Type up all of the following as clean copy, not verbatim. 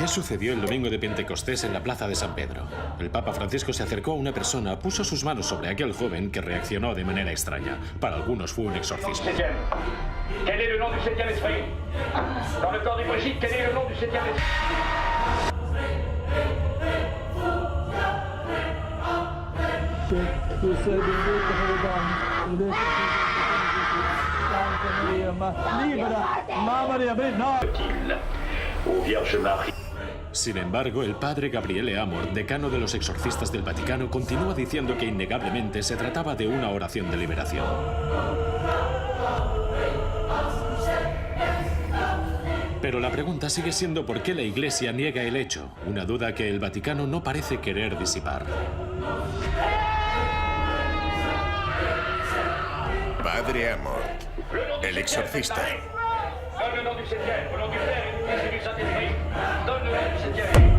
sucedió el domingo de Pentecostés en la plaza de San Pedro. El Papa Francisco se acercó a una persona, puso sus manos sobre aquel joven que reaccionó de manera extraña. Para algunos fue un exorcismo. ¿Quel est le nom du septième esprit? Dans le corps de Brigitte, quel est le nom du septième esprit? Ô Vierge Marie. Sin embargo, el padre Gabriele Amor, decano de los exorcistas del Vaticano, continúa diciendo que innegablemente se trataba de una oración de liberación. Pero la pregunta sigue siendo por qué la Iglesia niega el hecho, una duda que el Vaticano no parece querer disipar. Padre Amor, el exorcista. Donne le nom du septième, au nom du Père et du Fils et du Saint-Esprit. Donne le nom du septième.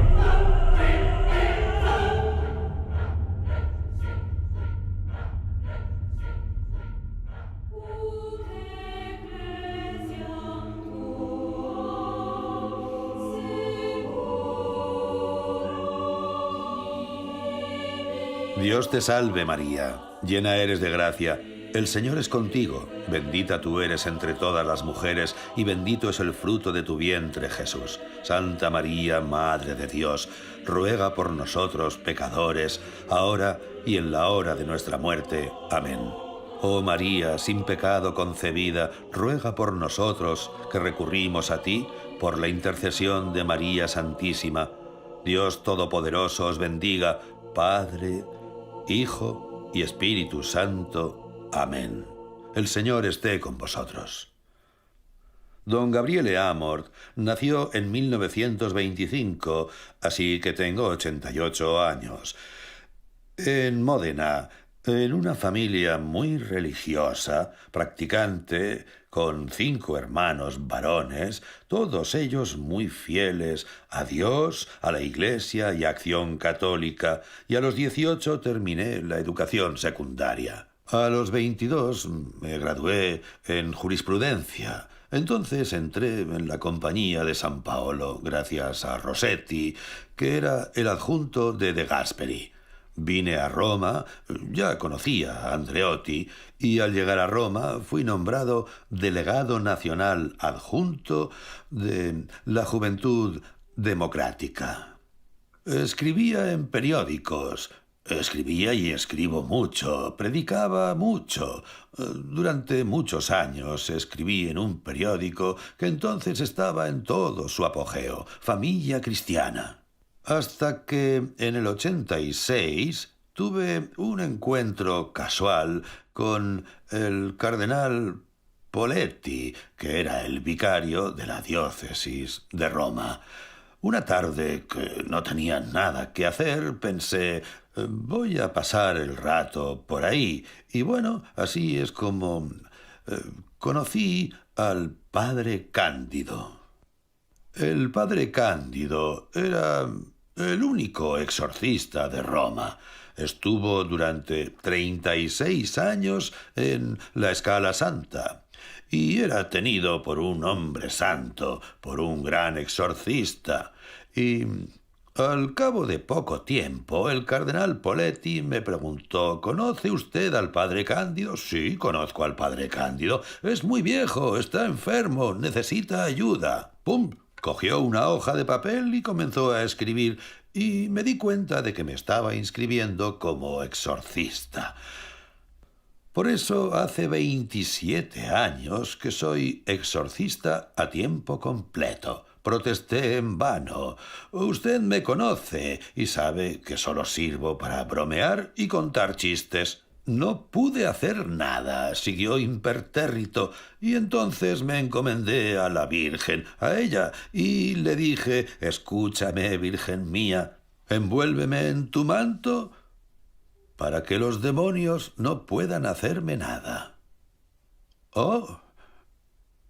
Dios te salve, María, llena eres de gracia. El Señor es contigo, bendita tú eres entre todas las mujeres, y bendito es el fruto de tu vientre, Jesús. Santa María, Madre de Dios, ruega por nosotros, pecadores, ahora y en la hora de nuestra muerte. Amén. Oh María, sin pecado concebida, ruega por nosotros, que recurrimos a ti, por la intercesión de María Santísima. Dios Todopoderoso os bendiga, Padre, Hijo y Espíritu Santo. Amén. El Señor esté con vosotros. Don Gabriele Amor nació en 1925, así que tengo 88 años. En Módena, en una familia muy religiosa, practicante, con 5 hermanos varones, todos ellos muy fieles a Dios, a la Iglesia y a Acción Católica, y a los 18 terminé la educación secundaria. A los 22 me gradué en jurisprudencia. Entonces entré en la Compañía de San Paolo, gracias a Rossetti, que era el adjunto de Gasperi. Vine a Roma, ya conocía a Andreotti, y al llegar a Roma fui nombrado delegado nacional adjunto de la Juventud Democrática. Escribía en periódicos. Escribía y escribo mucho, predicaba mucho. Durante muchos años escribí en un periódico que entonces estaba en todo su apogeo, Famiglia Cristiana. Hasta que en el 86 tuve un encuentro casual con el cardenal Poletti, que era el vicario de la diócesis de Roma. Una tarde que no tenía nada que hacer, pensé, voy a pasar el rato por ahí. Y bueno, así es como conocí al padre Cándido. El padre Cándido era el único exorcista de Roma. Estuvo durante 36 años en la Scala Santa. Y era tenido por un hombre santo, por un gran exorcista. Y al cabo de poco tiempo, el cardenal Poletti me preguntó, ¿conoce usted al padre Cándido? Sí, conozco al padre Cándido. Es muy viejo, está enfermo, necesita ayuda. ¡Pum! Cogió una hoja de papel y comenzó a escribir, y me di cuenta de que me estaba inscribiendo como exorcista. Por eso hace 27 años que soy exorcista a tiempo completo. Protesté en vano. Usted me conoce y sabe que solo sirvo para bromear y contar chistes. No pude hacer nada, siguió impertérrito, y entonces me encomendé a la Virgen, a ella, y le dije, escúchame, Virgen mía, envuélveme en tu manto para que los demonios no puedan hacerme nada. Oh,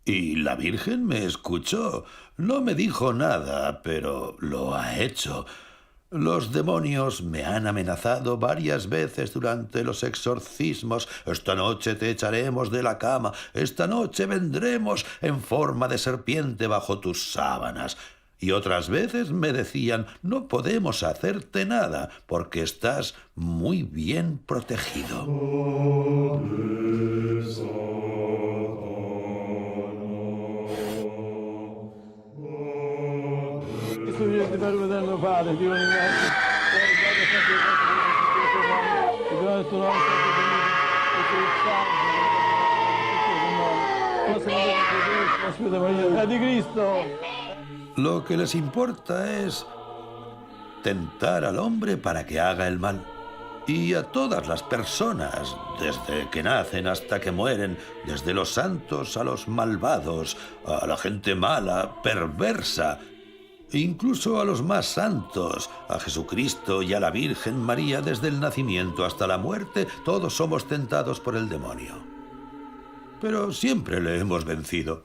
y la Virgen me escuchó. No me dijo nada, pero lo ha hecho. Los demonios me han amenazado varias veces durante los exorcismos. Esta noche te echaremos de la cama. Esta noche vendremos en forma de serpiente bajo tus sábanas. Y otras veces me decían, no podemos hacerte nada porque estás muy bien protegido. Lo que les importa es tentar al hombre para que haga el mal. Y a todas las personas, desde que nacen hasta que mueren, desde los santos a los malvados, a la gente mala, perversa, incluso a los más santos, a Jesucristo y a la Virgen María, desde el nacimiento hasta la muerte, todos somos tentados por el demonio. Pero siempre le hemos vencido.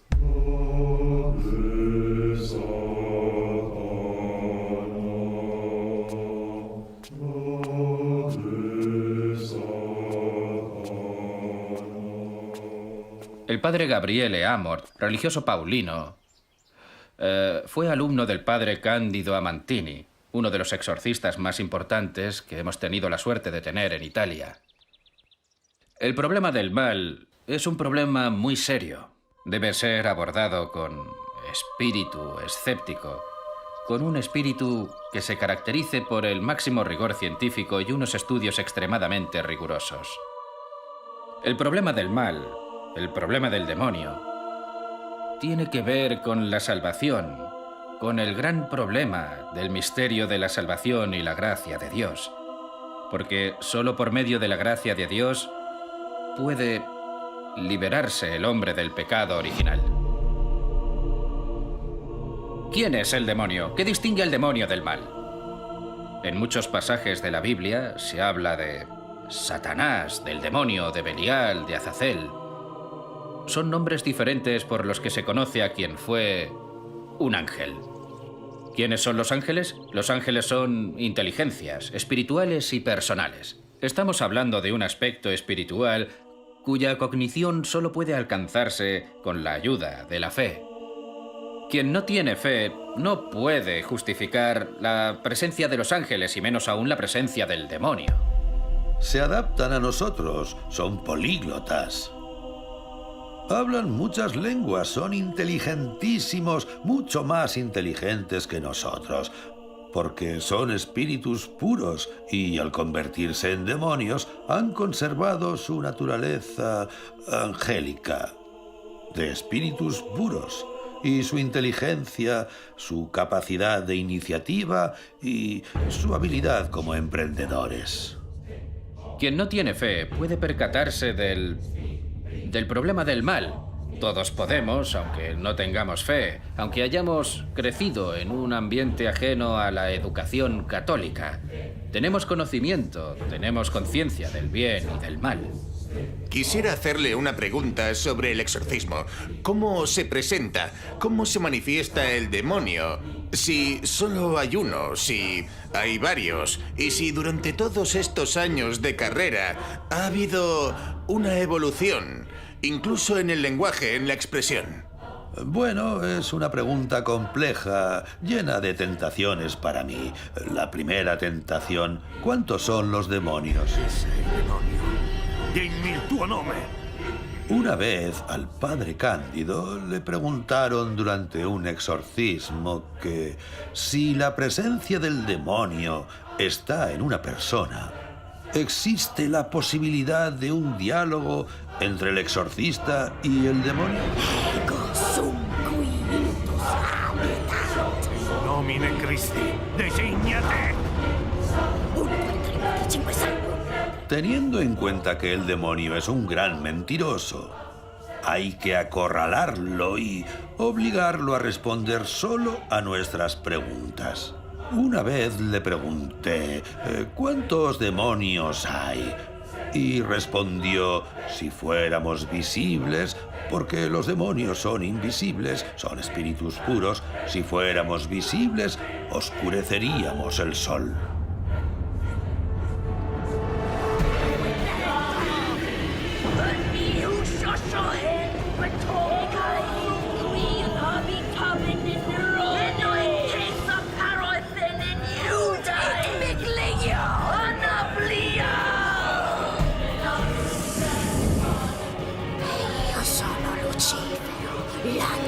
El padre Gabriele Amort, religioso paulino, fue alumno del padre Cándido Amantini, uno de los exorcistas más importantes que hemos tenido la suerte de tener en Italia. El problema del mal es un problema muy serio. Debe ser abordado con espíritu escéptico, con un espíritu que se caracterice por el máximo rigor científico y unos estudios extremadamente rigurosos. El problema del mal, el problema del demonio, tiene que ver con la salvación, con el gran problema del misterio de la salvación y la gracia de Dios. Porque solo por medio de la gracia de Dios puede liberarse el hombre del pecado original. ¿Quién es el demonio? ¿Qué distingue al demonio del mal? En muchos pasajes de la Biblia se habla de Satanás, del demonio, de Belial, de Azazel. Son nombres diferentes por los que se conoce a quien fue un ángel. ¿Quiénes son los ángeles? Los ángeles son inteligencias, espirituales y personales. Estamos hablando de un aspecto espiritual cuya cognición solo puede alcanzarse con la ayuda de la fe. Quien no tiene fe no puede justificar la presencia de los ángeles y menos aún la presencia del demonio. Se adaptan a nosotros, son políglotas. Hablan muchas lenguas, son inteligentísimos, mucho más inteligentes que nosotros, porque son espíritus puros y al convertirse en demonios han conservado su naturaleza angélica, de espíritus puros, y su inteligencia, su capacidad de iniciativa y su habilidad como emprendedores. Quien no tiene fe puede percatarse del problema del mal. Todos podemos, aunque no tengamos fe, aunque hayamos crecido en un ambiente ajeno a la educación católica. Tenemos conocimiento, tenemos conciencia del bien y del mal. Quisiera hacerle una pregunta sobre el exorcismo. ¿Cómo se presenta? ¿Cómo se manifiesta el demonio? Si solo hay uno, si hay varios, y si durante todos estos años de carrera ha habido una evolución, incluso en el lenguaje, en la expresión. Bueno, es una pregunta compleja, llena de tentaciones para mí. La primera tentación, ¿cuántos son los demonios? Dimmi il tuo nome. Una vez al padre Cándido le preguntaron durante un exorcismo que si la presencia del demonio está en una persona, ¿existe la posibilidad de un diálogo entre el exorcista y el demonio? Nomine Christi, designate. Teniendo en cuenta que el demonio es un gran mentiroso, hay que acorralarlo y obligarlo a responder solo a nuestras preguntas. Una vez le pregunté, ¿cuántos demonios hay? Y respondió, si fuéramos visibles, porque los demonios son invisibles, son espíritus puros, si fuéramos visibles, oscureceríamos el sol.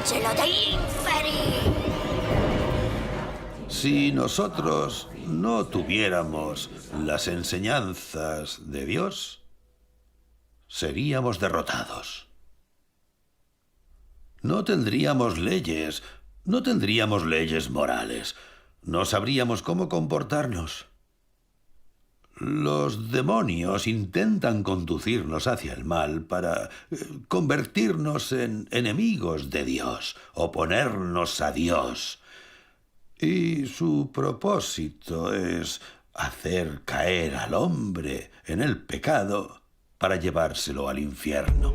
Angelo dei Inferi. Si nosotros no tuviéramos las enseñanzas de Dios, seríamos derrotados. No tendríamos leyes morales. No sabríamos cómo comportarnos. Los demonios intentan conducirnos hacia el mal para convertirnos en enemigos de Dios, oponernos a Dios. Y su propósito es hacer caer al hombre en el pecado para llevárselo al infierno.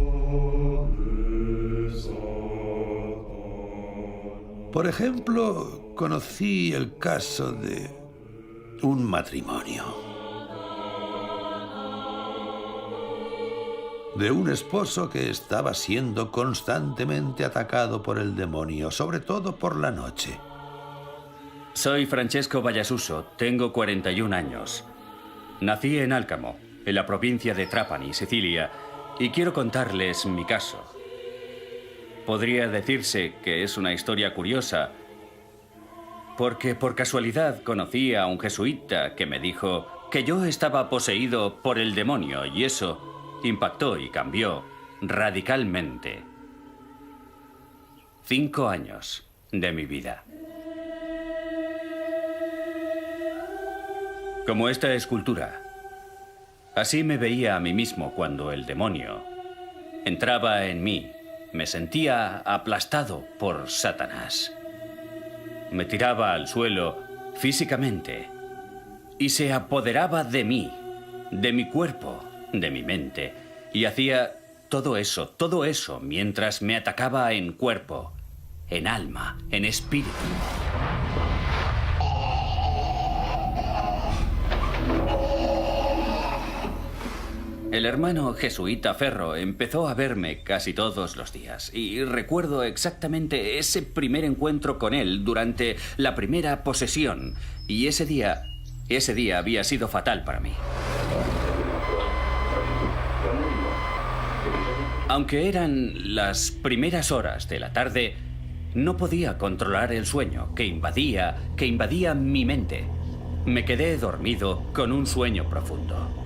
Por ejemplo, conocí el caso de un matrimonio. De un esposo que estaba siendo constantemente atacado por el demonio, sobre todo por la noche. Soy Francesco Vallasuso, tengo 41 años. Nací en Alcamo, en la provincia de Trapani, Sicilia, y quiero contarles mi caso. Podría decirse que es una historia curiosa, porque por casualidad conocí a un jesuita que me dijo que yo estaba poseído por el demonio, y eso impactó y cambió radicalmente 5 años de mi vida. Como esta escultura. Así me veía a mí mismo cuando el demonio entraba en mí. Me sentía aplastado por Satanás. Me tiraba al suelo físicamente y se apoderaba de mí, de mi cuerpo, de mi mente, y hacía todo eso mientras me atacaba en cuerpo, en alma, en espíritu. El hermano jesuita Ferro empezó a verme casi todos los días y recuerdo exactamente ese primer encuentro con él durante la primera posesión, y ese día había sido fatal para mí. Aunque eran las primeras horas de la tarde, no podía controlar el sueño que invadía mi mente. Me quedé dormido con un sueño profundo.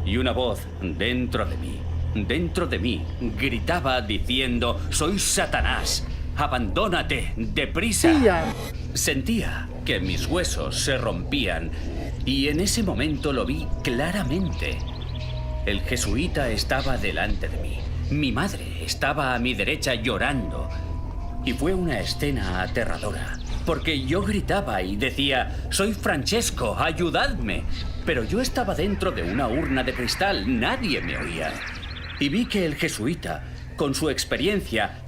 Y una voz dentro de mí, gritaba diciendo: «¡Soy Satanás! ¡Abandónate! ¡Deprisa!». Sentía que mis huesos se rompían y en ese momento lo vi claramente. El jesuita estaba delante de mí. Mi madre estaba a mi derecha llorando. Y fue una escena aterradora, porque yo gritaba y decía: «¡Soy Francesco! ¡Ayudadme!». Pero yo estaba dentro de una urna de cristal, nadie me oía. Y vi que el jesuita, con su experiencia,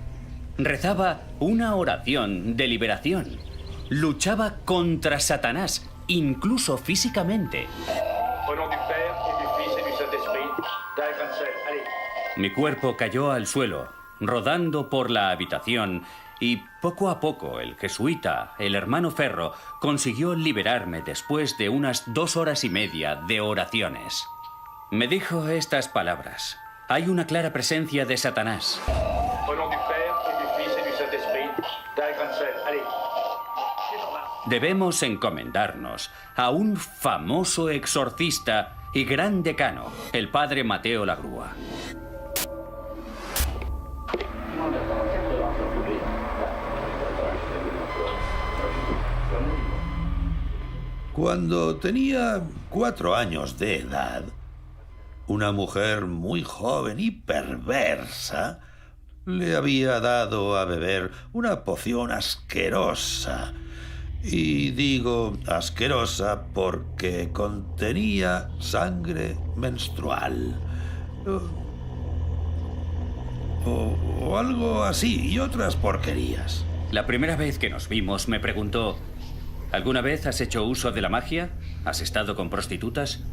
rezaba una oración de liberación. Luchaba contra Satanás, incluso físicamente. Mi cuerpo cayó al suelo, rodando por la habitación, y poco a poco el jesuita, el hermano Ferro, consiguió liberarme después de unas 2 horas y media de oraciones. Me dijo estas palabras: «Hay una clara presencia de Satanás». Debemos encomendarnos a un famoso exorcista y gran decano, el padre Mateo Lagrua. Cuando tenía 4 años de edad, una mujer muy joven y perversa le había dado a beber una poción asquerosa. Y digo asquerosa porque contenía sangre menstrual. O algo así, y otras porquerías. La primera vez que nos vimos me preguntó: ¿alguna vez has hecho uso de la magia? ¿Has estado con prostitutas?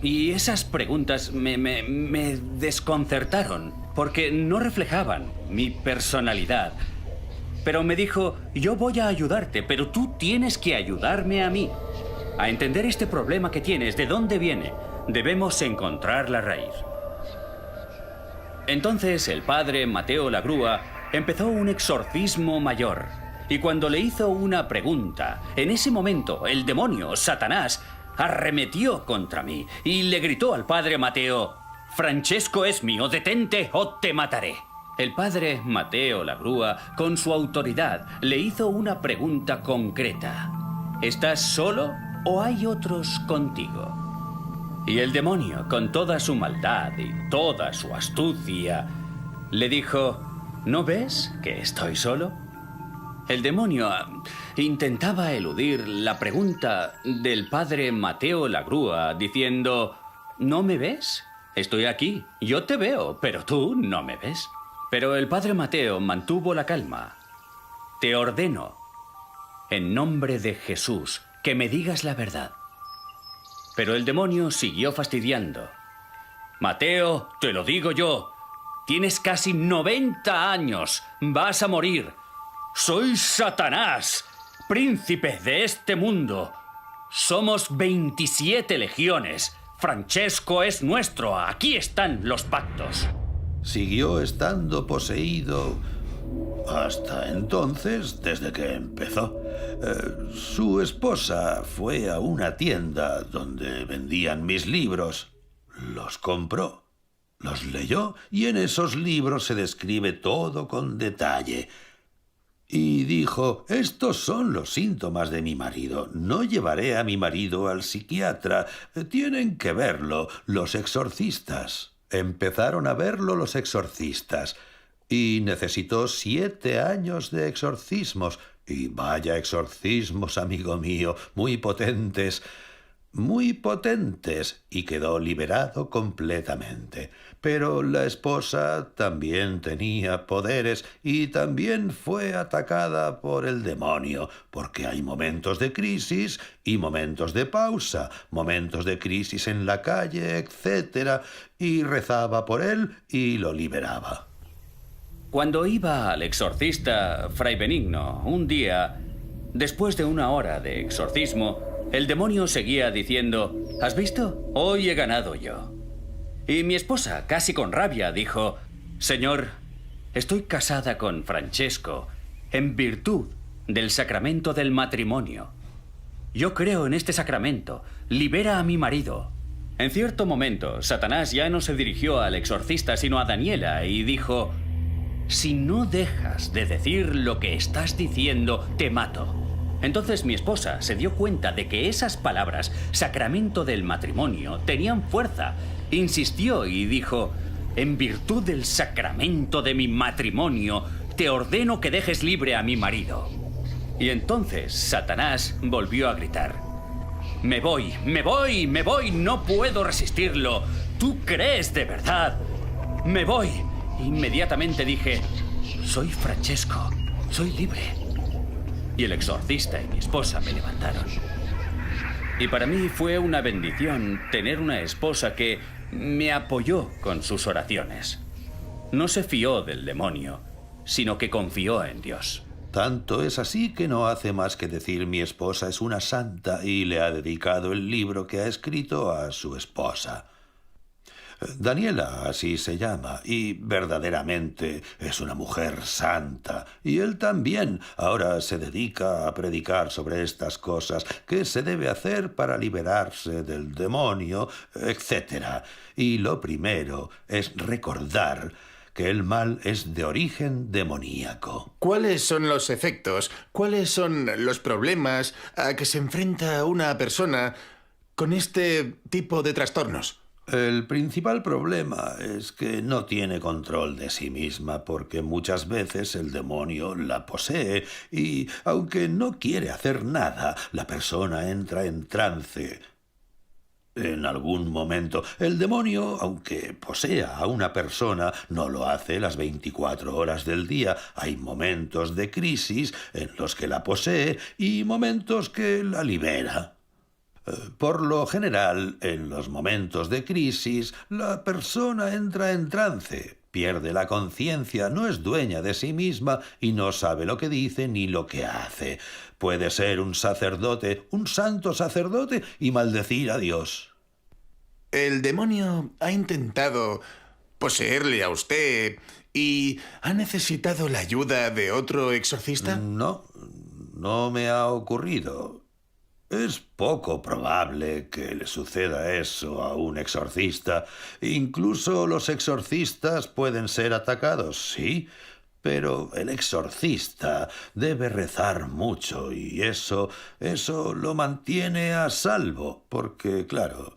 Y esas preguntas me desconcertaron, porque no reflejaban mi personalidad. Pero me dijo: yo voy a ayudarte, pero tú tienes que ayudarme a mí. A entender este problema que tienes, de dónde viene, debemos encontrar la raíz. Entonces el padre Mateo Lagrua empezó un exorcismo mayor. Y cuando le hizo una pregunta, en ese momento el demonio, Satanás, arremetió contra mí y le gritó al padre Mateo: «Francesco es mío, detente o te mataré». El padre Mateo Lagrua, con su autoridad, le hizo una pregunta concreta: ¿estás solo o hay otros contigo? Y el demonio, con toda su maldad y toda su astucia, le dijo: ¿no ves que estoy solo? El demonio intentaba eludir la pregunta del padre Mateo Lagrua, diciendo: ¿no me ves? Estoy aquí, yo te veo, pero tú no me ves. Pero el padre Mateo mantuvo la calma. Te ordeno, en nombre de Jesús, que me digas la verdad. Pero el demonio siguió fastidiando. Mateo, te lo digo yo, tienes casi 90 años, vas a morir. Soy Satanás, príncipe de este mundo. Somos 27 legiones. Francesco es nuestro, aquí están los pactos. Siguió estando poseído hasta entonces, desde que empezó. Su esposa fue a una tienda donde vendían mis libros. Los compró, los leyó y en esos libros se describe todo con detalle. Y dijo: estos son los síntomas de mi marido. No llevaré a mi marido al psiquiatra. Tienen que verlo los exorcistas. Empezaron a verlo los exorcistas y necesitó 7 años de exorcismos. Y vaya exorcismos, amigo mío, muy potentes, y quedó liberado completamente. Pero la esposa también tenía poderes y también fue atacada por el demonio, porque hay momentos de crisis y momentos de pausa, momentos de crisis en la calle, etc. Y rezaba por él y lo liberaba. Cuando iba al exorcista Fray Benigno, un día, después de 1 hora de exorcismo, el demonio seguía diciendo: ¿has visto? Hoy he ganado yo. Y mi esposa, casi con rabia, dijo: Señor, estoy casada con Francesco en virtud del sacramento del matrimonio. Yo creo en este sacramento. Libera a mi marido. En cierto momento, Satanás ya no se dirigió al exorcista, sino a Daniela, y dijo: si no dejas de decir lo que estás diciendo, te mato. Entonces mi esposa se dio cuenta de que esas palabras, sacramento del matrimonio, tenían fuerza. Insistió y dijo: en virtud del sacramento de mi matrimonio, te ordeno que dejes libre a mi marido. Y entonces Satanás volvió a gritar: me voy, me voy, me voy, no puedo resistirlo. ¿Tú crees de verdad? Me voy. Inmediatamente dije: soy Francesco, soy libre. Y el exorcista y mi esposa me levantaron. Y para mí fue una bendición tener una esposa que me apoyó con sus oraciones. No se fió del demonio, sino que confió en Dios. Tanto es así que no hace más que decir: mi esposa es una santa, y le ha dedicado el libro que ha escrito a su esposa. Daniela, así se llama, y verdaderamente es una mujer santa. Y él también ahora se dedica a predicar sobre estas cosas, qué se debe hacer para liberarse del demonio, etc. Y lo primero es recordar que el mal es de origen demoníaco. ¿Cuáles son los efectos? ¿Cuáles son los problemas a que se enfrenta una persona con este tipo de trastornos? El principal problema es que no tiene control de sí misma, porque muchas veces el demonio la posee y, aunque no quiere hacer nada, la persona entra en trance. En algún momento, el demonio, aunque posea a una persona, no lo hace las 24 horas del día. Hay momentos de crisis en los que la posee y momentos que la libera. Por lo general, en los momentos de crisis, la persona entra en trance, pierde la conciencia, no es dueña de sí misma y no sabe lo que dice ni lo que hace. Puede ser un sacerdote, un santo sacerdote, y maldecir a Dios. El demonio ha intentado poseerle a usted ¿Y ha necesitado la ayuda de otro exorcista? No, no me ha ocurrido. Es poco probable que le suceda eso a un exorcista. Incluso los exorcistas pueden ser atacados, sí, pero el exorcista debe rezar mucho y eso lo mantiene a salvo, porque, claro,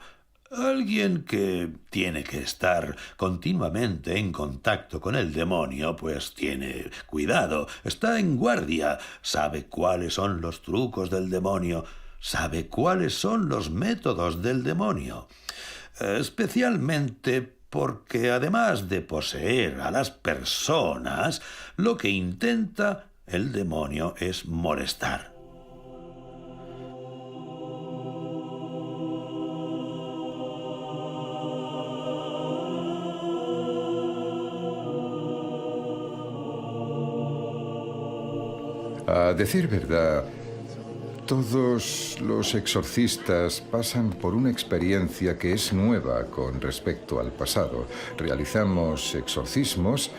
alguien que tiene que estar continuamente en contacto con el demonio, pues tiene cuidado, está en guardia, sabe cuáles son los trucos del demonio, sabe cuáles son los métodos del demonio, especialmente porque además de poseer a las personas, lo que intenta el demonio es molestar. A decir verdad, todos los exorcistas pasan por una experiencia que es nueva con respecto al pasado. Realizamos exorcismos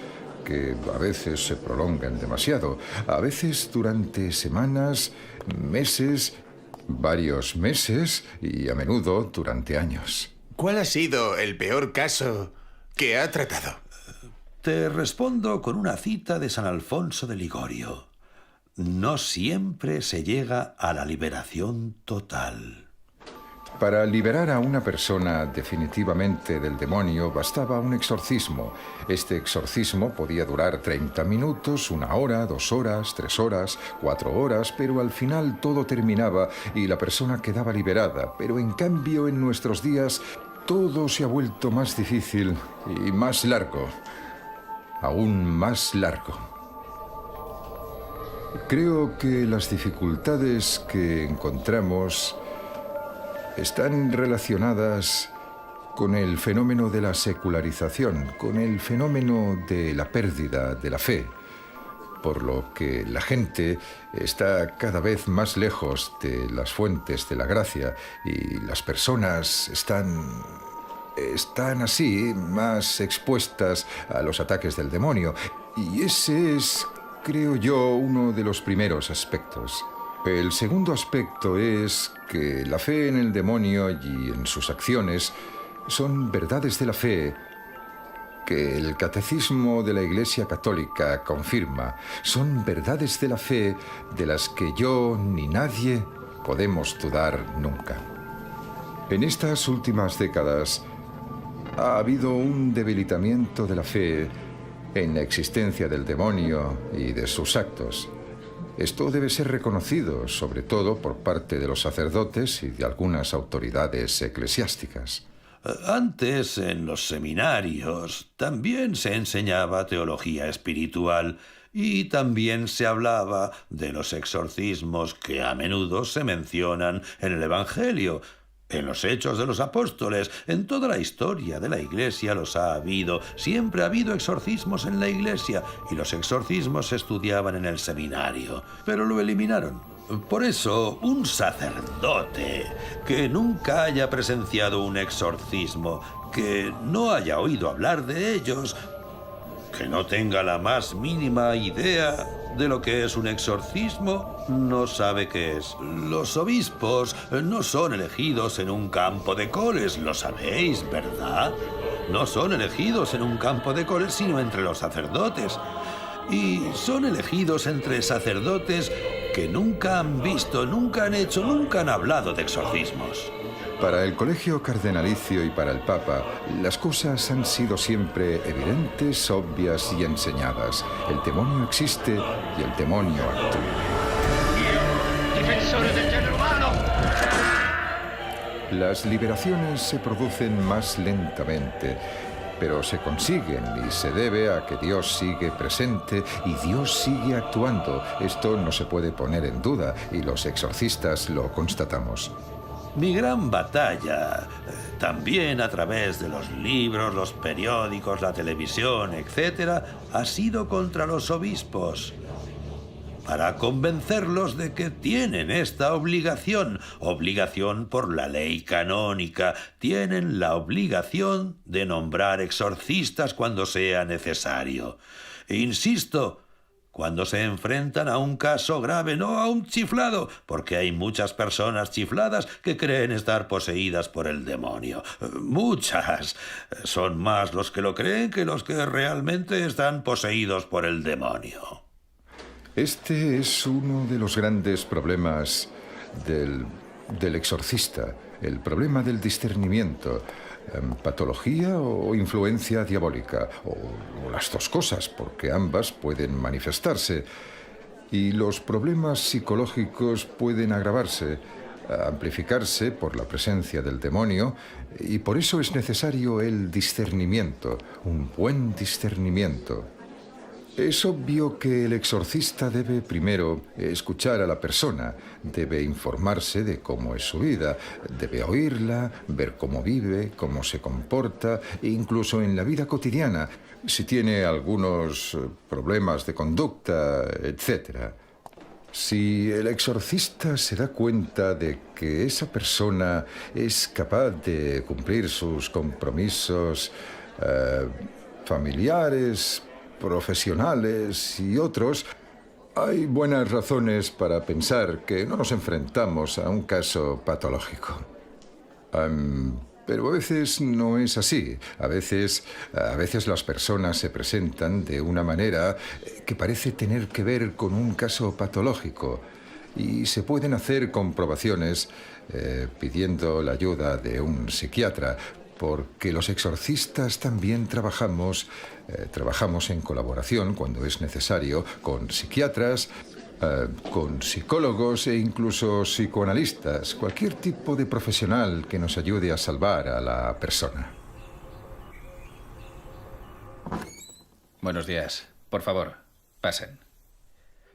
que a veces se prolongan demasiado, a veces durante semanas, meses, varios meses y a menudo durante años. ¿Cuál ha sido el peor caso que ha tratado? Te respondo con una cita de San Alfonso de Ligorio. No siempre se llega a la liberación total. Para liberar a una persona definitivamente del demonio bastaba un exorcismo. Este exorcismo podía durar 30 minutos, 1 hora, 2 horas, 3 horas, 4 horas, pero al final todo terminaba y la persona quedaba liberada. Pero en cambio, en nuestros días, todo se ha vuelto más difícil y más largo. Aún más largo. Creo que las dificultades que encontramos están relacionadas con el fenómeno de la secularización, con el fenómeno de la pérdida de la fe, por lo que la gente está cada vez más lejos de las fuentes de la gracia y las personas están así más expuestas a los ataques del demonio. Y ese es, creo yo, uno de los primeros aspectos. El segundo aspecto es que la fe en el demonio y en sus acciones son verdades de la fe que el Catecismo de la Iglesia Católica confirma. Son verdades de la fe de las que yo ni nadie podemos dudar nunca. En estas últimas décadas ha habido un debilitamiento de la fe en la existencia del demonio y de sus actos. Esto debe ser reconocido, sobre todo por parte de los sacerdotes y de algunas autoridades eclesiásticas. Antes, en los seminarios, también se enseñaba teología espiritual y también se hablaba de los exorcismos que a menudo se mencionan en el Evangelio. En los Hechos de los Apóstoles, en toda la historia de la Iglesia los ha habido. Siempre ha habido exorcismos en la Iglesia y los exorcismos se estudiaban en el seminario, pero lo eliminaron. Por eso, un sacerdote que nunca haya presenciado un exorcismo, que no haya oído hablar de ellos, que no tenga la más mínima idea de lo que es un exorcismo, no sabe qué es. Los obispos no son elegidos en un campo de coles, lo sabéis, ¿verdad? No son elegidos en un campo de coles, sino entre los sacerdotes. Y son elegidos entre sacerdotes que nunca han visto, nunca han hecho, nunca han hablado de exorcismos. Para el Colegio Cardenalicio y para el Papa, las cosas han sido siempre evidentes, obvias y enseñadas. El demonio existe y el demonio actúa. Difensores del género humano. Las liberaciones se producen más lentamente, pero se consiguen y se debe a que Dios sigue presente y Dios sigue actuando. Esto no se puede poner en duda y los exorcistas lo constatamos. Mi gran batalla, también a través de los libros, los periódicos, la televisión, etc., ha sido contra los obispos. para convencerlos de que tienen esta obligación por la ley canónica. Tienen la obligación de nombrar exorcistas cuando sea necesario. E insisto, cuando se enfrentan a un caso grave, no a un chiflado, porque hay muchas personas chifladas que creen estar poseídas por el demonio. Muchas. Son más los que lo creen que los que realmente están poseídos por el demonio. Este es uno de los grandes problemas del exorcista, el problema del discernimiento. Patología o influencia diabólica, o las dos cosas, porque ambas pueden manifestarse. Y los problemas psicológicos pueden agravarse, amplificarse por la presencia del demonio, y por eso es necesario el discernimiento, un buen discernimiento. Es obvio que el exorcista debe primero escuchar a la persona, debe informarse de cómo es su vida, debe oírla, ver cómo vive, cómo se comporta, e incluso en la vida cotidiana, si tiene algunos problemas de conducta, etc. Si el exorcista se da cuenta de que esa persona es capaz de cumplir sus compromisos familiares, profesionales y otros, hay buenas razones para pensar que no nos enfrentamos a un caso patológico. Pero a veces no es así. A veces las personas se presentan de una manera que parece tener que ver con un caso patológico, y se pueden hacer comprobaciones pidiendo la ayuda de un psiquiatra, porque los exorcistas también trabajamos en colaboración, cuando es necesario, con psiquiatras, con psicólogos e incluso psicoanalistas, cualquier tipo de profesional que nos ayude a salvar a la persona. Buenos días. Por favor, pasen.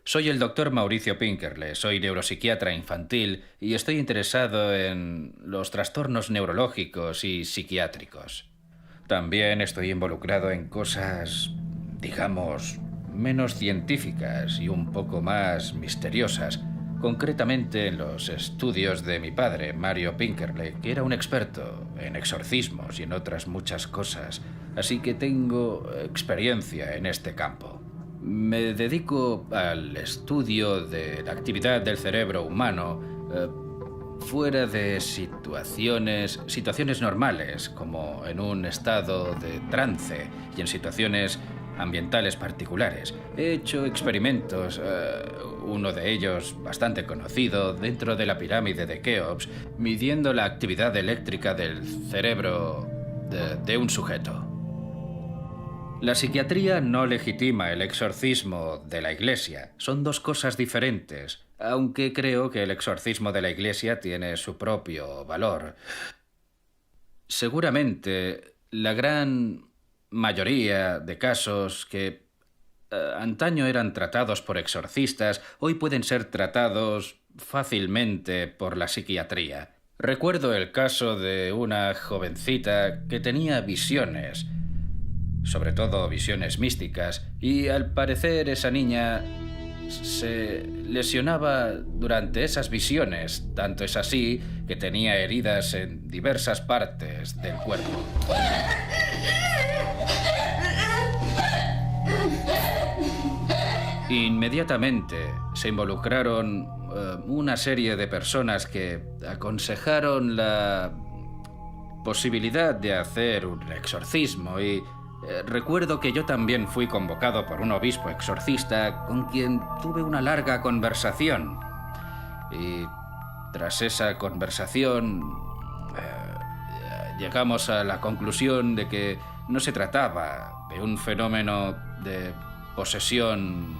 Soy el doctor Mauricio Pinkerle, soy neuropsiquiatra infantil y estoy interesado en los trastornos neurológicos y psiquiátricos. También estoy involucrado en cosas, digamos, menos científicas y un poco más misteriosas, concretamente en los estudios de mi padre, Mario Pinkerle, que era un experto en exorcismos y en otras muchas cosas, así que tengo experiencia en este campo. Me dedico al estudio de la actividad del cerebro humano fuera de situaciones normales, como en un estado de trance y en situaciones ambientales particulares. He hecho experimentos, uno de ellos bastante conocido, dentro de la pirámide de Keops, midiendo la actividad eléctrica del cerebro de un sujeto. La psiquiatría no legitima el exorcismo de la Iglesia. Son dos cosas diferentes, aunque creo que el exorcismo de la Iglesia tiene su propio valor. Seguramente, la gran mayoría de casos que antaño eran tratados por exorcistas, hoy pueden ser tratados fácilmente por la psiquiatría. Recuerdo el caso de una jovencita que tenía visiones, sobre todo visiones místicas, y al parecer esa niña se lesionaba durante esas visiones. Tanto es así que tenía heridas en diversas partes del cuerpo. Inmediatamente se involucraron una serie de personas que aconsejaron la posibilidad de hacer un exorcismo y recuerdo que yo también fui convocado por un obispo exorcista con quien tuve una larga conversación. Y tras esa conversación llegamos a la conclusión de que no se trataba de un fenómeno de posesión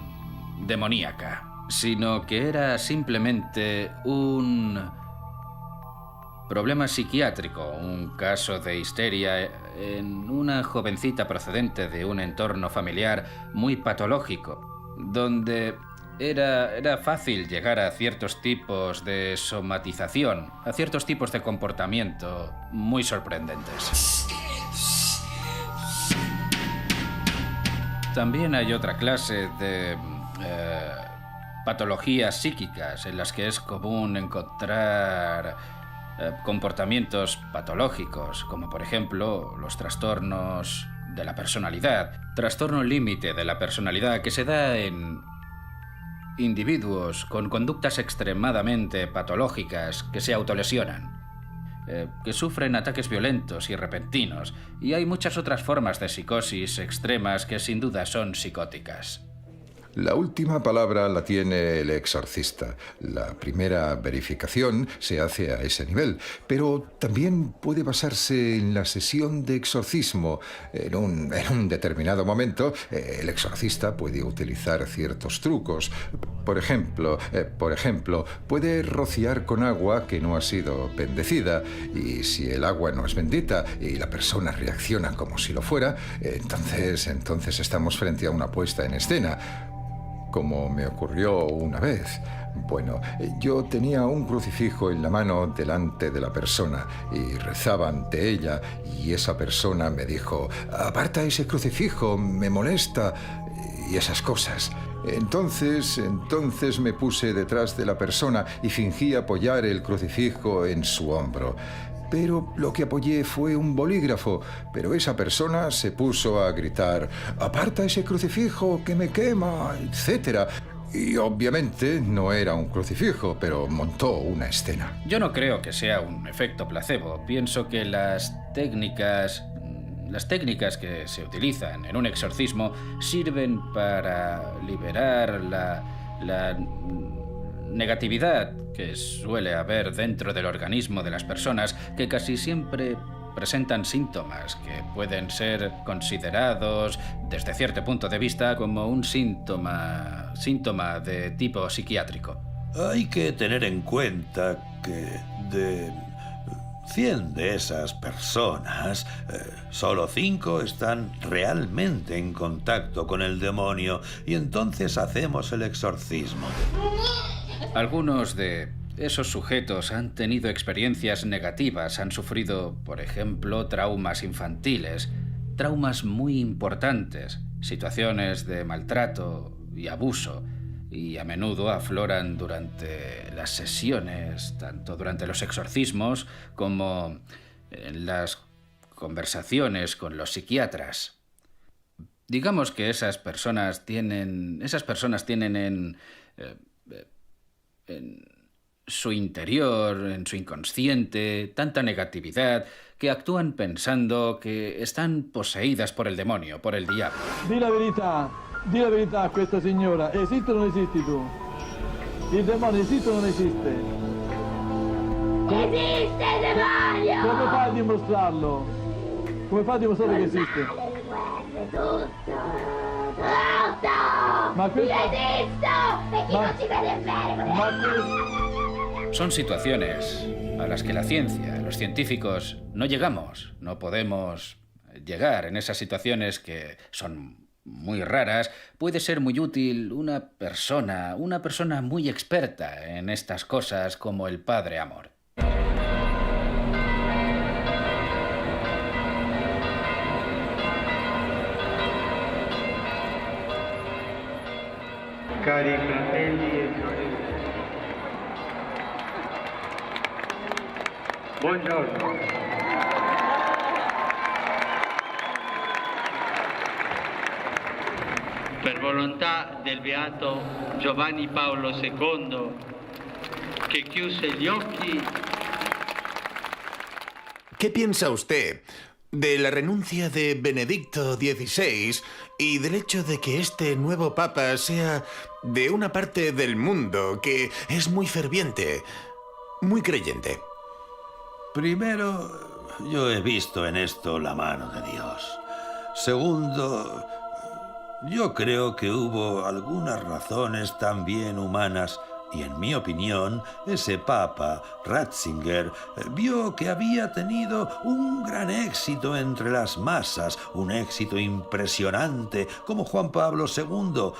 demoníaca, sino que era simplemente un problema psiquiátrico, un caso de histeria en una jovencita procedente de un entorno familiar muy patológico, donde era fácil llegar a ciertos tipos de somatización, a ciertos tipos de comportamiento muy sorprendentes. También hay otra clase de patologías psíquicas en las que es común encontrar comportamientos patológicos, como por ejemplo los trastornos de la personalidad, trastorno límite de la personalidad que se da en individuos con conductas extremadamente patológicas que se autolesionan, que sufren ataques violentos y repentinos, y hay muchas otras formas de psicosis extremas que sin duda son psicóticas. La última palabra la tiene el exorcista. La primera verificación se hace a ese nivel, pero también puede basarse en la sesión de exorcismo. En un determinado momento, el exorcista puede utilizar ciertos trucos. Por ejemplo, puede rociar con agua que no ha sido bendecida, y si el agua no es bendita y la persona reacciona como si lo fuera, entonces estamos frente a una puesta en escena. Como me ocurrió una vez. Bueno, yo tenía un crucifijo en la mano delante de la persona y rezaba ante ella, y esa persona me dijo: «Aparta ese crucifijo, me molesta», y esas cosas. Entonces me puse detrás de la persona y fingí apoyar el crucifijo en su hombro. Pero lo que apoyé fue un bolígrafo, pero esa persona se puso a gritar: «¡Aparta ese crucifijo, que me quema!», etc. Y obviamente no era un crucifijo, pero montó una escena. Yo no creo que sea un efecto placebo. Pienso que las técnicas que se utilizan en un exorcismo sirven para liberar la negatividad que suele haber dentro del organismo de las personas, que casi siempre presentan síntomas que pueden ser considerados desde cierto punto de vista como un síntoma de tipo psiquiátrico. Hay que tener en cuenta que de 100 de esas personas, solo 5 están realmente en contacto con el demonio, y entonces hacemos el exorcismo. Algunos de esos sujetos han tenido experiencias negativas, han sufrido, por ejemplo, traumas infantiles, traumas muy importantes, situaciones de maltrato y abuso, y a menudo afloran durante las sesiones, tanto durante los exorcismos como en las conversaciones con los psiquiatras. Digamos que esas personas tienen en su interior, en su inconsciente, tanta negatividad que actúan pensando que están poseídas por el demonio, por el diablo. Di la verità a questa signora. ¿Esiste o non esisti tu? Il demonio esiste o non esiste? Esiste il demonio! Come fai a dimostrarlo? Come fai a dimostrare che esiste? Tutto! Ma questo... Esisto! E chi non ci vede bene! Son situaciones a las que la ciencia, los científicos, no llegamos. No podemos llegar en esas situaciones que son muy raras. Puede ser muy útil una persona muy experta en estas cosas como el padre Amor. Cari fratelli e sorelle, buongiorno. Per volontà del beato Giovanni Paolo II, che chiuse gli occhi. ¿Qué piensa usted de la renuncia de Benedicto XVI y del hecho de que este nuevo papa sea de una parte del mundo que es muy ferviente, muy creyente? Primero, yo he visto en esto la mano de Dios. Segundo, yo creo que hubo algunas razones también humanas, y en mi opinión, ese papa, Ratzinger, vio que había tenido un gran éxito entre las masas, un éxito impresionante, como Juan Pablo II.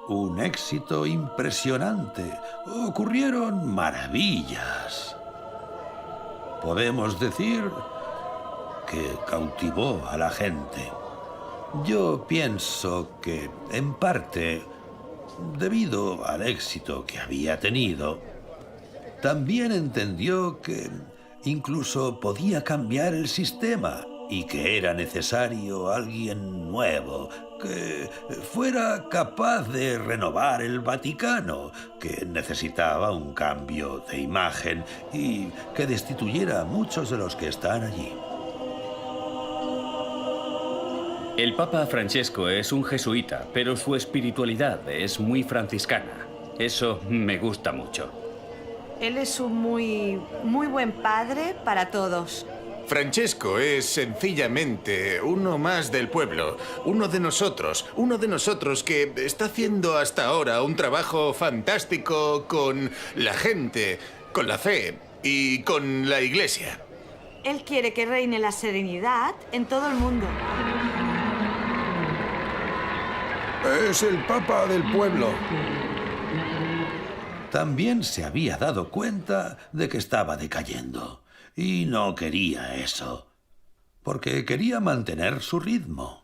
Un éxito impresionante. Ocurrieron maravillas. Podemos decir que cautivó a la gente. Yo pienso que, en parte, debido al éxito que había tenido, también entendió que incluso podía cambiar el sistema y que era necesario alguien nuevo, que fuera capaz de renovar el Vaticano, que necesitaba un cambio de imagen y que destituyera a muchos de los que están allí. El Papa Francesco es un jesuita, pero su espiritualidad es muy franciscana. Eso me gusta mucho. Él es un muy buen padre para todos. Francesco es sencillamente uno más del pueblo, uno de nosotros que está haciendo hasta ahora un trabajo fantástico con la gente, con la fe y con la iglesia. Él quiere que reine la serenidad en todo el mundo. Es el Papa del pueblo. También se había dado cuenta de que estaba decayendo. Y no quería eso, porque quería mantener su ritmo.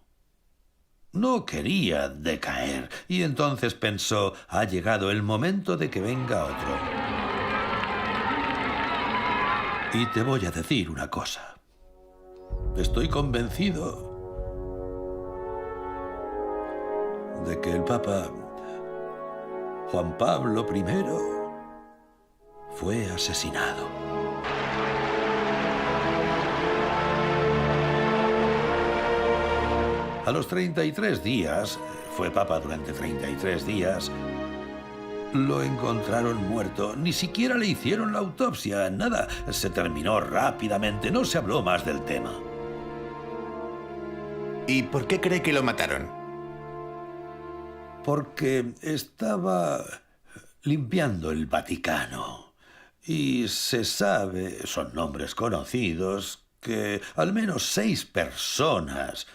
No quería decaer, y entonces pensó, ha llegado el momento de que venga otro. Y te voy a decir una cosa. Estoy convencido de que el Papa Juan Pablo I fue asesinado. A los 33 días, fue papa durante 33 días, lo encontraron muerto. Ni siquiera le hicieron la autopsia, nada. Se terminó rápidamente, no se habló más del tema. ¿Y por qué cree que lo mataron? Porque estaba limpiando el Vaticano. Y se sabe, son nombres conocidos, que al menos 6 personas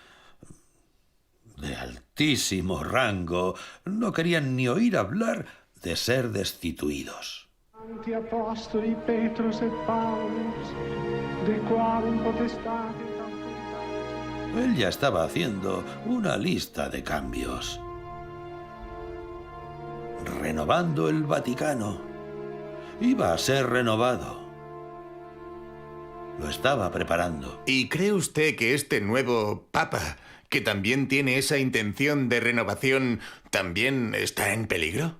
de altísimo rango no querían ni oír hablar de ser destituidos. Él ya estaba haciendo una lista de cambios. Renovando el Vaticano. Iba a ser renovado. Lo estaba preparando. ¿Y cree usted que este nuevo papa, que también tiene esa intención de renovación, también está en peligro?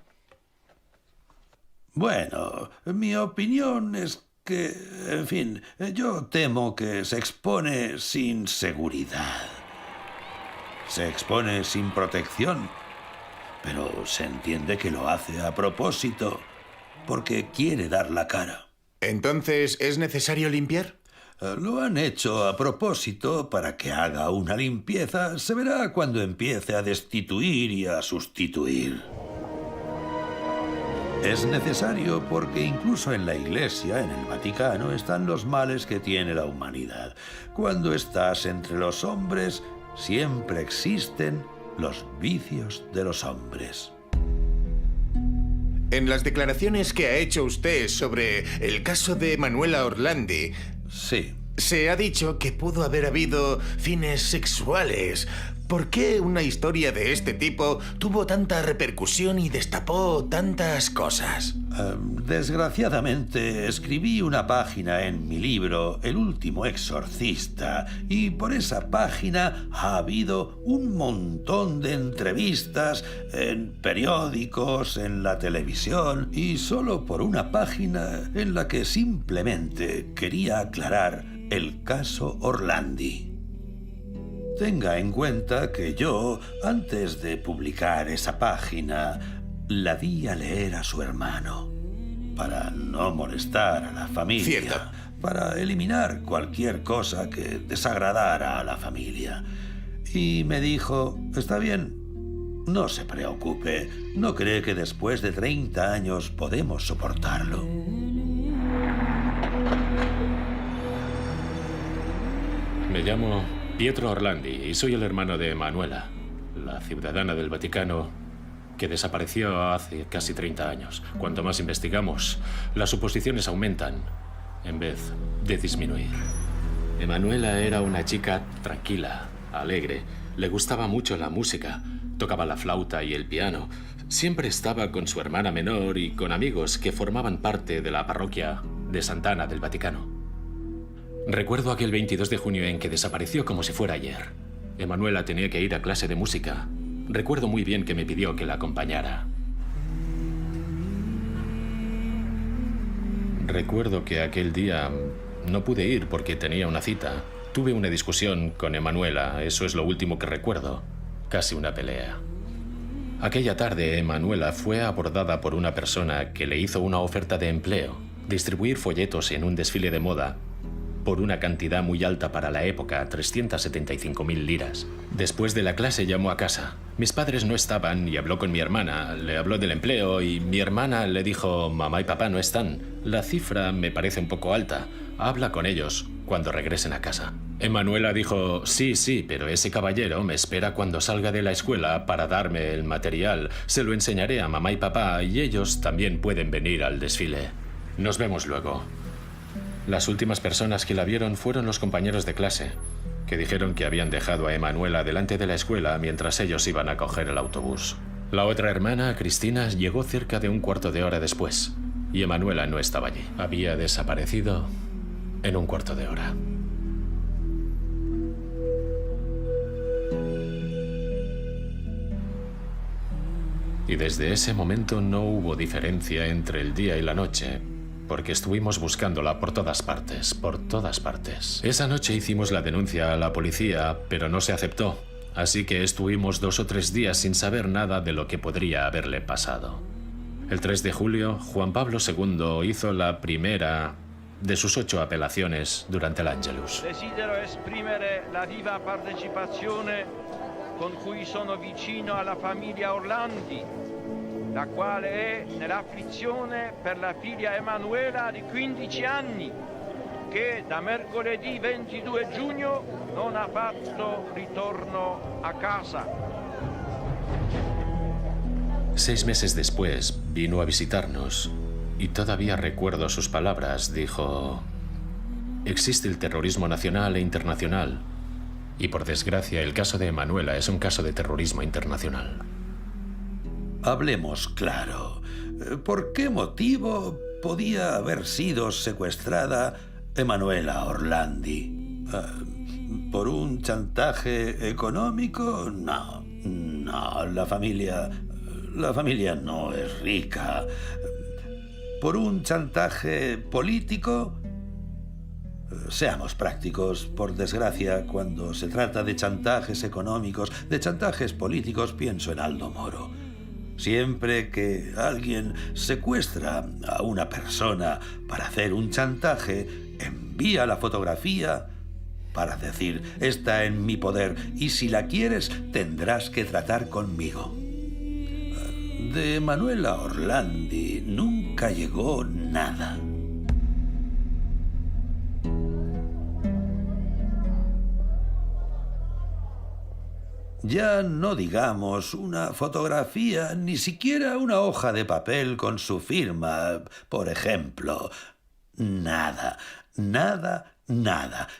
Bueno, mi opinión es que, en fin, yo temo que se expone sin seguridad. Se expone sin protección, pero se entiende que lo hace a propósito, porque quiere dar la cara. ¿Entonces es necesario limpiar? Lo han hecho a propósito para que haga una limpieza. Se verá cuando empiece a destituir y a sustituir. Es necesario porque incluso en la Iglesia, en el Vaticano, están los males que tiene la humanidad. Cuando estás entre los hombres, siempre existen los vicios de los hombres. En las declaraciones que ha hecho usted sobre el caso de Manuela Orlandi... Sí. Se ha dicho que pudo haber habido fines sexuales. ¿Por qué una historia de este tipo tuvo tanta repercusión y destapó tantas cosas? Desgraciadamente, escribí una página en mi libro, El último exorcista, y por esa página ha habido un montón de entrevistas en periódicos, en la televisión, y solo por una página en la que simplemente quería aclarar el caso Orlandi. Tenga en cuenta que yo, antes de publicar esa página, la di a leer a su hermano, para no molestar a la familia. Cierto. Para eliminar cualquier cosa que desagradara a la familia. Y me dijo, está bien, no se preocupe, no cree que después de 30 años podemos soportarlo. Me llamo Pietro Orlandi y soy el hermano de Manuela, la ciudadana del Vaticano que desapareció hace casi 30 años. Cuanto más investigamos, las suposiciones aumentan en vez de disminuir. Manuela era una chica tranquila, alegre, le gustaba mucho la música, tocaba la flauta y el piano. Siempre estaba con su hermana menor y con amigos que formaban parte de la parroquia de Santa Ana del Vaticano. Recuerdo aquel 22 de junio en que desapareció como si fuera ayer. Emanuela tenía que ir a clase de música. Recuerdo muy bien que me pidió que la acompañara. Recuerdo que aquel día no pude ir porque tenía una cita. Tuve una discusión con Emanuela, eso es lo último que recuerdo. Casi una pelea. Aquella tarde, Emanuela fue abordada por una persona que le hizo una oferta de empleo, distribuir folletos en un desfile de moda, por una cantidad muy alta para la época, 375.000 liras. Después de la clase llamó a casa. Mis padres no estaban y habló con mi hermana. Le habló del empleo y mi hermana le dijo, mamá y papá no están. La cifra me parece un poco alta. Habla con ellos cuando regresen a casa. Emanuela dijo, sí, pero ese caballero me espera cuando salga de la escuela para darme el material. Se lo enseñaré a mamá y papá y ellos también pueden venir al desfile. Nos vemos luego. Las últimas personas que la vieron fueron los compañeros de clase, que dijeron que habían dejado a Emanuela delante de la escuela mientras ellos iban a coger el autobús. La otra hermana, Cristina, llegó cerca de un cuarto de hora después, y Emanuela no estaba allí. Había desaparecido en un cuarto de hora. Y desde ese momento no hubo diferencia entre el día y la noche, porque estuvimos buscándola por todas partes, por todas partes. Esa noche hicimos la denuncia a la policía, pero no se aceptó, así que estuvimos 2 o 3 días sin saber nada de lo que podría haberle pasado. El 3 de julio, Juan Pablo II hizo la primera de sus 8 apelaciones durante l'Angelus. Desidero esprimere la viva partecipazione con cui sono vicino alla famiglia Orlandi, la quale è nell'afflizione per la figlia Emanuela di 15 anni, che da mercoledì 22 giugno non ha fatto ritorno a casa. 6 meses después vino a visitarnos y todavía recuerdo sus palabras. Dijo, existe el terrorismo nacional e internacional y por desgracia el caso de Emanuela es un caso de terrorismo internacional. Hablemos claro. ¿Por qué motivo podía haber sido secuestrada Emanuela Orlandi? ¿Por un chantaje económico? No, la familia no es rica. ¿Por un chantaje político? Seamos prácticos. Por desgracia, cuando se trata de chantajes económicos, de chantajes políticos, pienso en Aldo Moro. Siempre que alguien secuestra a una persona para hacer un chantaje, envía la fotografía para decir, está en mi poder y si la quieres tendrás que tratar conmigo. De Emanuela Orlandi nunca llegó nada. Ya no digamos una fotografía, ni siquiera una hoja de papel con su firma, por ejemplo. Nada.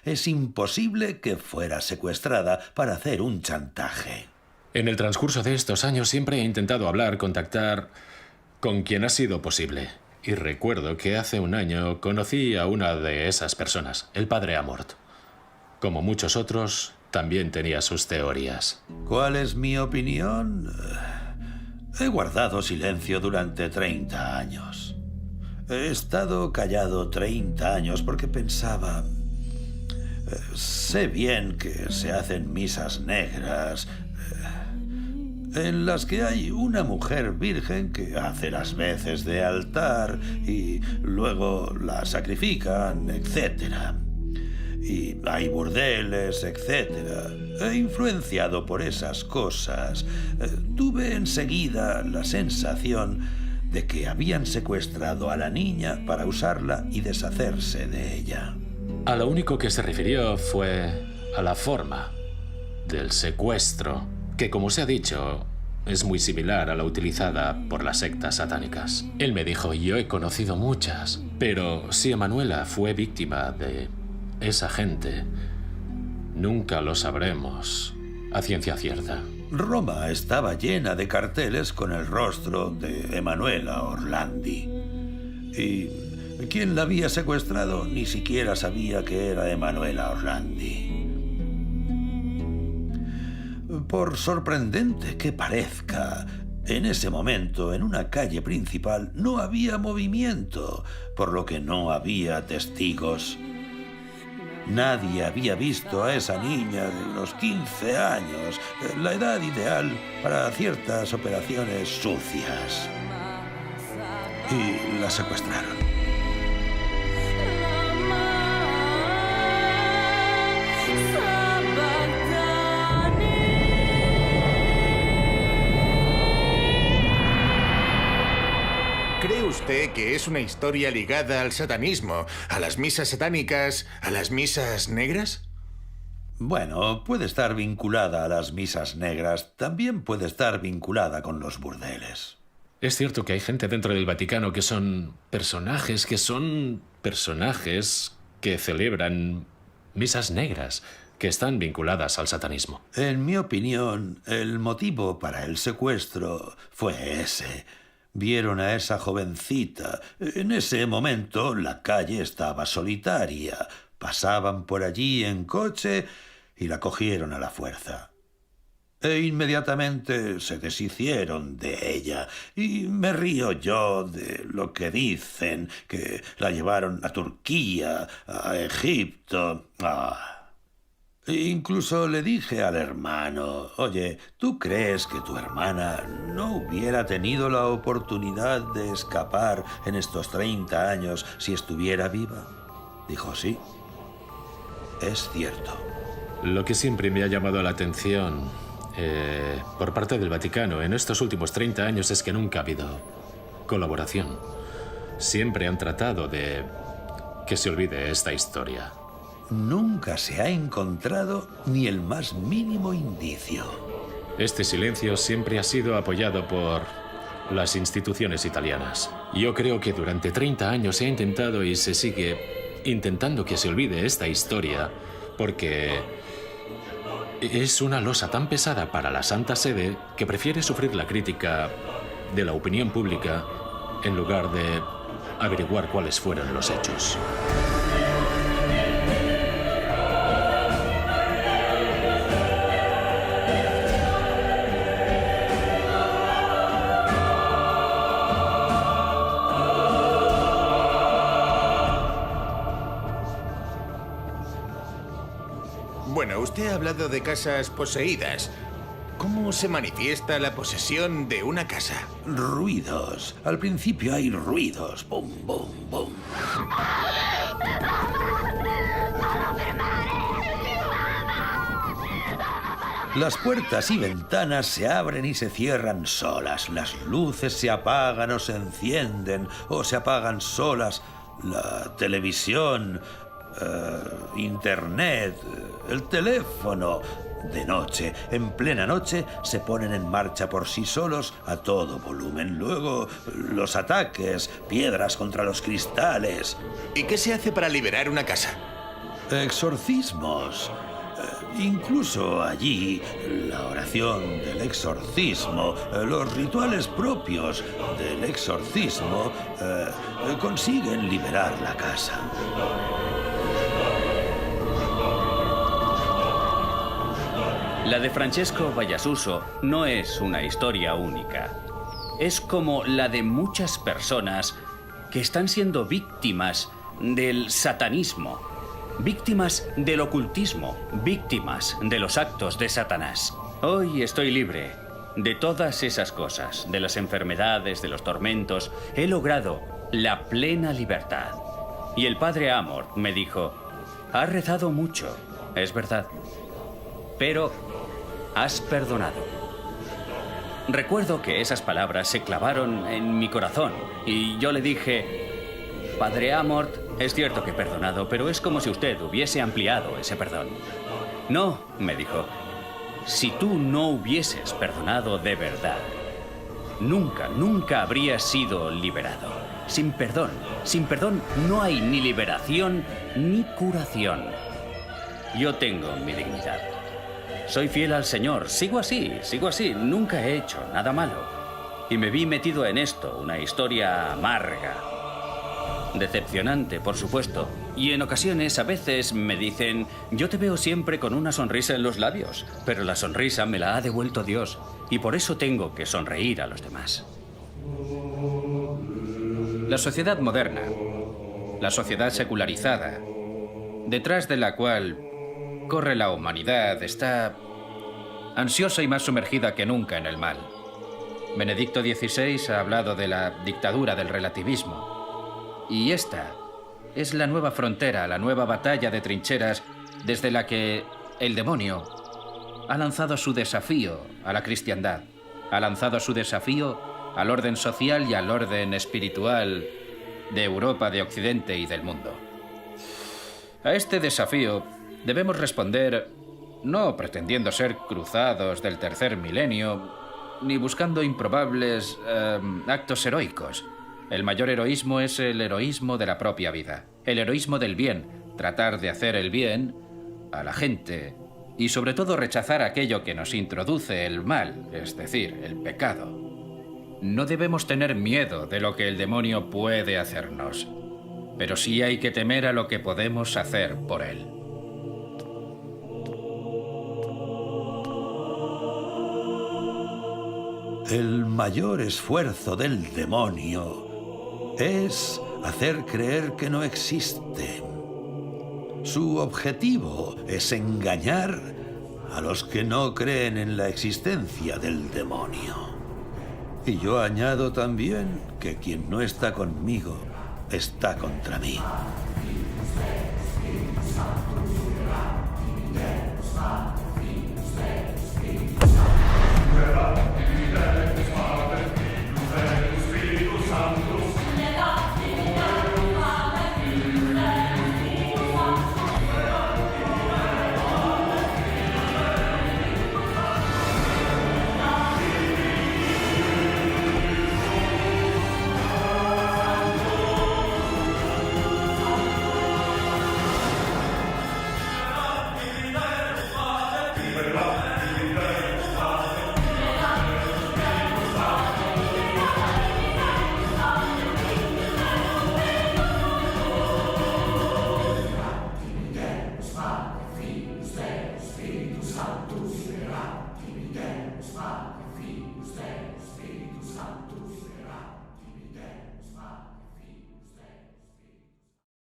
Es imposible que fuera secuestrada para hacer un chantaje. En el transcurso de estos años siempre he intentado hablar, contactar con quien ha sido posible. Y recuerdo que hace un año conocí a una de esas personas, el padre Amort. Como muchos otros, también tenía sus teorías. ¿Cuál es mi opinión? He guardado silencio durante 30 años. He estado callado 30 años porque pensaba... sé bien que se hacen misas negras en las que hay una mujer virgen que hace las veces de altar y luego la sacrifican, etc. Y hay burdeles, etc. Influenciado por esas cosas, tuve enseguida la sensación de que habían secuestrado a la niña para usarla y deshacerse de ella. A lo único que se refirió fue a la forma del secuestro, que como se ha dicho, es muy similar a la utilizada por las sectas satánicas. Él me dijo, yo he conocido muchas, pero si Emanuela fue víctima de esa gente, nunca lo sabremos a ciencia cierta. Roma estaba llena de carteles con el rostro de Emanuela Orlandi. Y quien la había secuestrado ni siquiera sabía que era Emanuela Orlandi. Por sorprendente que parezca, en ese momento, en una calle principal, no había movimiento, por lo que no había testigos. Nadie había visto a esa niña de unos 15 años, la edad ideal para ciertas operaciones sucias. Y la secuestraron. ¿Cree usted que es una historia ligada al satanismo, a las misas satánicas, a las misas negras? Bueno, puede estar vinculada a las misas negras, también puede estar vinculada con los burdeles. Es cierto que hay gente dentro del Vaticano que son personajes que celebran misas negras, que están vinculadas al satanismo. En mi opinión, el motivo para el secuestro fue ese. Vieron a esa jovencita. En ese momento la calle estaba solitaria. Pasaban por allí en coche y la cogieron a la fuerza. E inmediatamente se deshicieron de ella. Y me río yo de lo que dicen, que la llevaron a Turquía, a Egipto. Incluso le dije al hermano, oye, ¿tú crees que tu hermana no hubiera tenido la oportunidad de escapar en estos 30 años si estuviera viva? Dijo, sí, es cierto. Lo que siempre me ha llamado la atención por parte del Vaticano en estos últimos 30 años es que nunca ha habido colaboración. Siempre han tratado de que se olvide esta historia. Nunca se ha encontrado ni el más mínimo indicio. Este silencio siempre ha sido apoyado por las instituciones italianas. Yo creo que durante 30 años se ha intentado y se sigue intentando que se olvide esta historia porque es una losa tan pesada para la Santa Sede que prefiere sufrir la crítica de la opinión pública en lugar de averiguar cuáles fueron los hechos. Bueno, usted ha hablado de casas poseídas. ¿Cómo se manifiesta la posesión de una casa? Ruidos. Al principio hay ruidos. Bum, bum, bum. Las puertas y ventanas se abren y se cierran solas. Las luces se apagan o se encienden o se apagan solas. La televisión, internet, el teléfono. De noche, en plena noche, se ponen en marcha por sí solos a todo volumen. Luego, los ataques, piedras contra los cristales. ¿Y qué se hace para liberar una casa? Exorcismos. Incluso allí, la oración del exorcismo, los rituales propios del exorcismo, consiguen liberar la casa. La de Francesco Vallasuso no es una historia única. Es como la de muchas personas que están siendo víctimas del satanismo, víctimas del ocultismo, víctimas de los actos de Satanás. Hoy estoy libre de todas esas cosas, de las enfermedades, de los tormentos. He logrado la plena libertad. Y el padre Amor me dijo, has rezado mucho, es verdad, pero has perdonado. Recuerdo que esas palabras se clavaron en mi corazón y yo le dije, Padre Amort, es cierto que he perdonado, pero es como si usted hubiese ampliado ese perdón. No, me dijo, si tú no hubieses perdonado de verdad, nunca habrías sido liberado. Sin perdón no hay ni liberación ni curación. Yo tengo mi dignidad. Soy fiel al Señor. Sigo así. Nunca he hecho nada malo. Y me vi metido en esto, una historia amarga. Decepcionante, por supuesto. Y en ocasiones, a veces, me dicen, yo te veo siempre con una sonrisa en los labios, pero la sonrisa me la ha devuelto Dios. Y por eso tengo que sonreír a los demás. La sociedad moderna, la sociedad secularizada, detrás de la cual corre la humanidad, está ansiosa y más sumergida que nunca en el mal. Benedicto XVI ha hablado de la dictadura del relativismo. Y esta es la nueva frontera, la nueva batalla de trincheras desde la que el demonio ha lanzado su desafío a la cristiandad, ha lanzado su desafío al orden social y al orden espiritual de Europa, de Occidente y del mundo. A este desafío debemos responder no pretendiendo ser cruzados del tercer milenio, ni buscando improbables actos heroicos. El mayor heroísmo es el heroísmo de la propia vida, el heroísmo del bien, tratar de hacer el bien a la gente y sobre todo rechazar aquello que nos introduce el mal, es decir, el pecado. No debemos tener miedo de lo que el demonio puede hacernos, pero sí hay que temer a lo que podemos hacer por él. El mayor esfuerzo del demonio es hacer creer que no existe. Su objetivo es engañar a los que no creen en la existencia del demonio. Y yo añado también que quien no está conmigo está contra mí. Spiritus, Spiritus Sanctus.